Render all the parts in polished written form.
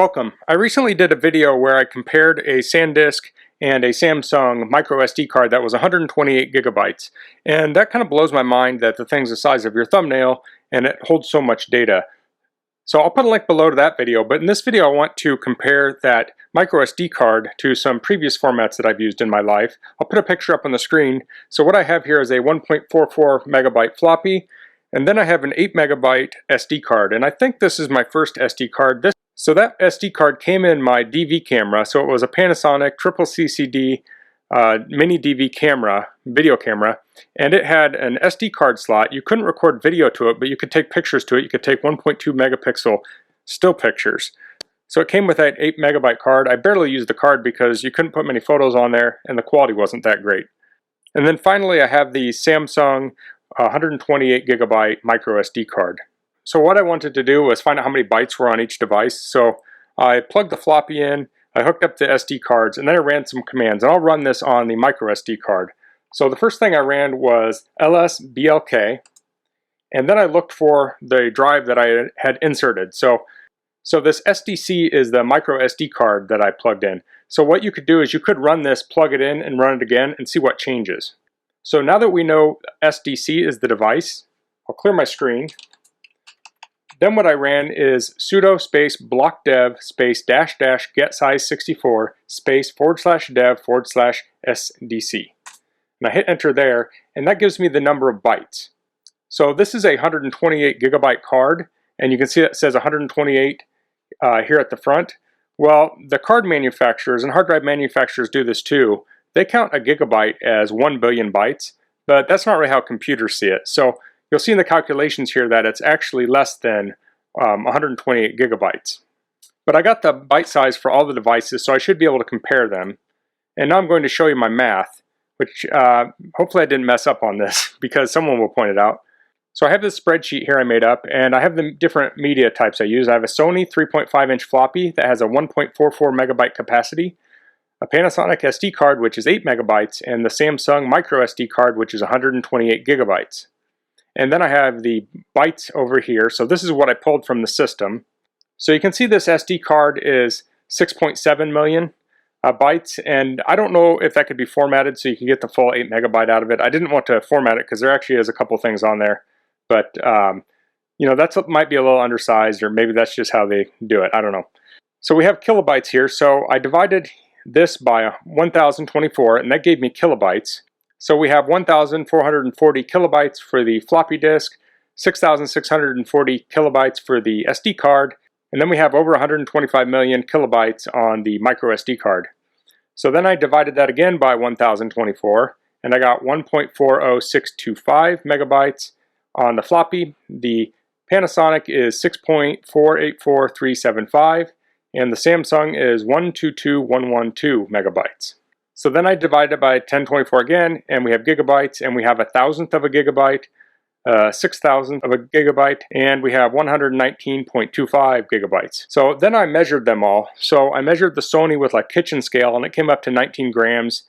Welcome. I recently did a video where I compared a SanDisk and a Samsung microSD card that was 128 gigabytes. And that kind of blows my mind that the thing's the size of your thumbnail and it holds so much data. So I'll put a link below to that video, but in this video I want to compare that microSD card to some previous formats that I've used in my life. I'll put a picture up on the screen. So what I have here is a 1.44 megabyte floppy, and then I have an 8 megabyte SD card, and I think this is my first SD card. So that SD card came in my DV camera, so it was a Panasonic triple CCD mini DV camera, video camera, and it had an SD card slot. You couldn't record video to it, but you could take pictures to it. You could take 1.2 megapixel still pictures. So it came with that 8 megabyte card. I barely used the card because you couldn't put many photos on there and the quality wasn't that great. And then finally I have the Samsung 128 gigabyte micro SD card. So what I wanted to do was find out how many bytes were on each device. So I plugged the floppy in, I hooked up the SD cards, and then I ran some commands. And I'll run this on the micro SD card. So the first thing I ran was lsblk, and then I looked for the drive that I had inserted. So this SDC is the micro SD card that I plugged in. So what you could do is you could run this, plug it in, and run it again and see what changes. So now that we know SDC is the device, I'll clear my screen. Then what I ran is sudo space blockdev space dash dash get size 64 space /dev /SDC. And I hit enter there, and that gives me the number of bytes. So this is a 128 gigabyte card, and you can see it says 128 here at the front. Well, the card manufacturers and hard drive manufacturers do this too. They count a gigabyte as 1 billion bytes, but that's not really how computers see it. So you'll see in the calculations here that it's actually less than 128 gigabytes. But I got the byte size for all the devices, so I should be able to compare them. And now I'm going to show you my math, which hopefully I didn't mess up on this because someone will point it out. So I have this spreadsheet here I made up, and I have the different media types I use. I have a Sony 3.5 inch floppy that has a 1.44 megabyte capacity, a Panasonic SD card which is 8 megabytes, and the Samsung micro SD card which is 128 gigabytes. And then I have the bytes over here. So this is what I pulled from the system. So you can see this SD card is 6.7 million bytes, and I don't know if that could be formatted so you can get the full 8 megabyte out of it. I didn't want to format it because there actually is a couple things on there, but you know, that might be a little undersized, or maybe that's just how they do it. I don't know. So we have kilobytes here. So I divided this by 1024, and that gave me kilobytes. So we have 1,440 kilobytes for the floppy disk, 6,640 kilobytes for the SD card, and then we have over 125 million kilobytes on the micro SD card. So then I divided that again by 1,024, and I got 1.40625 megabytes on the floppy. The Panasonic is 6.484375, and the Samsung is 122,112 megabytes. So then I divide it by 1024 again, and we have gigabytes, and we have 1,000th of a gigabyte, 6,000th of a gigabyte, and we have 119.25 gigabytes. So then I measured them all. So I measured the Sony with a kitchen scale, and it came up to 19 grams.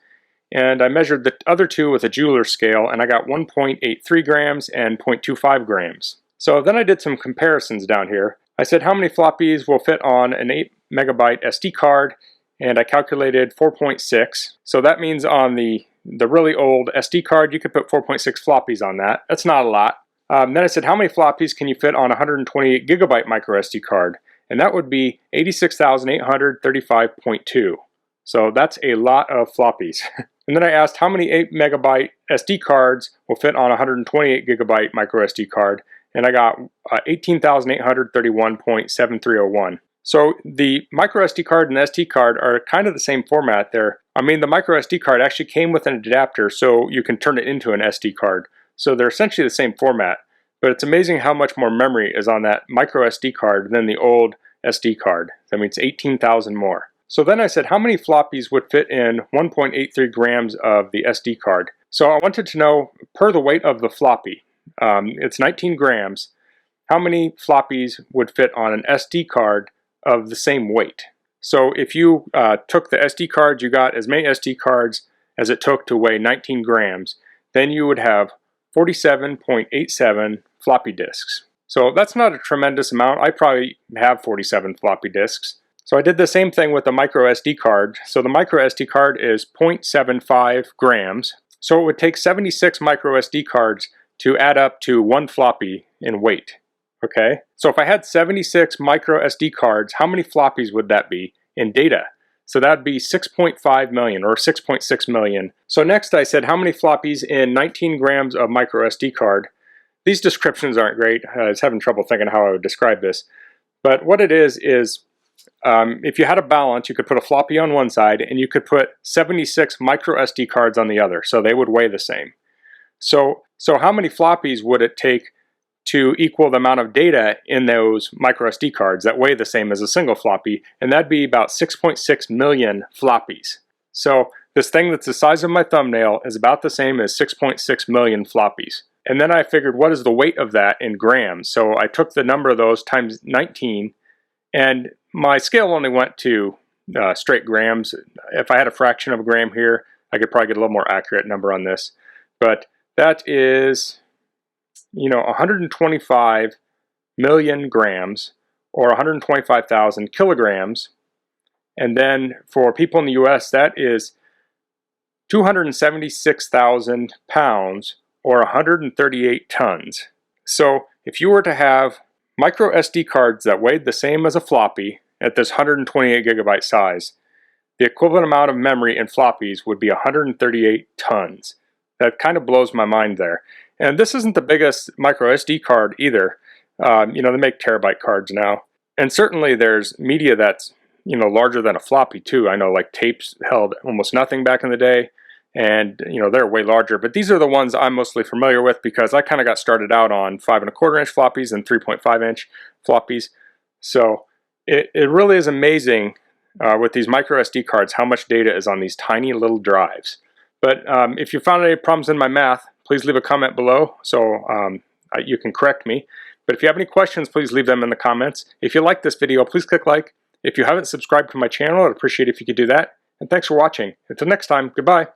And I measured the other two with a jeweler scale, and I got 1.83 grams and 0.25 grams. So then I did some comparisons down here. I said how many floppies will fit on an 8 megabyte SD card, and I calculated 4.6. So that means on the really old SD card, you could put 4.6 floppies on that. That's not a lot. Then I said, how many floppies can you fit on a 128 gigabyte micro SD card? And that would be 86,835.2. So that's a lot of floppies. And then I asked how many 8 megabyte SD cards will fit on a 128 gigabyte micro SD card, and I got 18,831.7301. So the micro SD card and the SD card are kind of the same format there. I mean, the micro SD card actually came with an adapter so you can turn it into an SD card. So they're essentially the same format, but it's amazing how much more memory is on that micro SD card than the old SD card. That means 18,000 more. So then I said how many floppies would fit in 1.83 grams of the SD card. So I wanted to know, per the weight of the floppy, it's 19 grams, how many floppies would fit on an SD card of the same weight. So if you took the SD card, you got as many SD cards as it took to weigh 19 grams, then you would have 47.87 floppy disks. So that's not a tremendous amount. I probably have 47 floppy disks. So I did the same thing with the microSD card. So the microSD card is 0.75 grams. So it would take 76 microSD cards to add up to one floppy in weight. Okay, so if I had 76 microSD cards, how many floppies would that be in data? So that'd be 6.5 million or 6.6 million. So next I said how many floppies in 19 grams of microSD card. These descriptions aren't great. I was having trouble thinking how I would describe this. But what it is if you had a balance, you could put a floppy on one side and you could put 76 microSD cards on the other, so they would weigh the same. So how many floppies would it take to equal the amount of data in those microSD cards that weigh the same as a single floppy? And that'd be about 6.6 million floppies. So this thing that's the size of my thumbnail is about the same as 6.6 million floppies. And then I figured, what is the weight of that in grams? So I took the number of those times 19, and my scale only went to straight grams. If I had a fraction of a gram here, I could probably get a little more accurate number on this. But that is, 125 million grams, or 125,000 kilograms. And then for people in the US, that is 276,000 pounds, or 138 tons. So if you were to have micro SD cards that weighed the same as a floppy at this 128 gigabyte size, the equivalent amount of memory in floppies would be 138 tons. That kind of blows my mind there. And this isn't the biggest micro SD card either. They make terabyte cards now. And certainly there's media that's, larger than a floppy too. I know like tapes held almost nothing back in the day. And they're way larger, but these are the ones I'm mostly familiar with because I kind of got started out on 5¼ inch floppies and 3.5 inch floppies. So it really is amazing with these micro SD cards how much data is on these tiny little drives. But if you found any problems in my math, please leave a comment below so you can correct me. But if you have any questions, please leave them in the comments. If you like this video, please click like. If you haven't subscribed to my channel, I'd appreciate it if you could do that. And thanks for watching. Until next time, goodbye.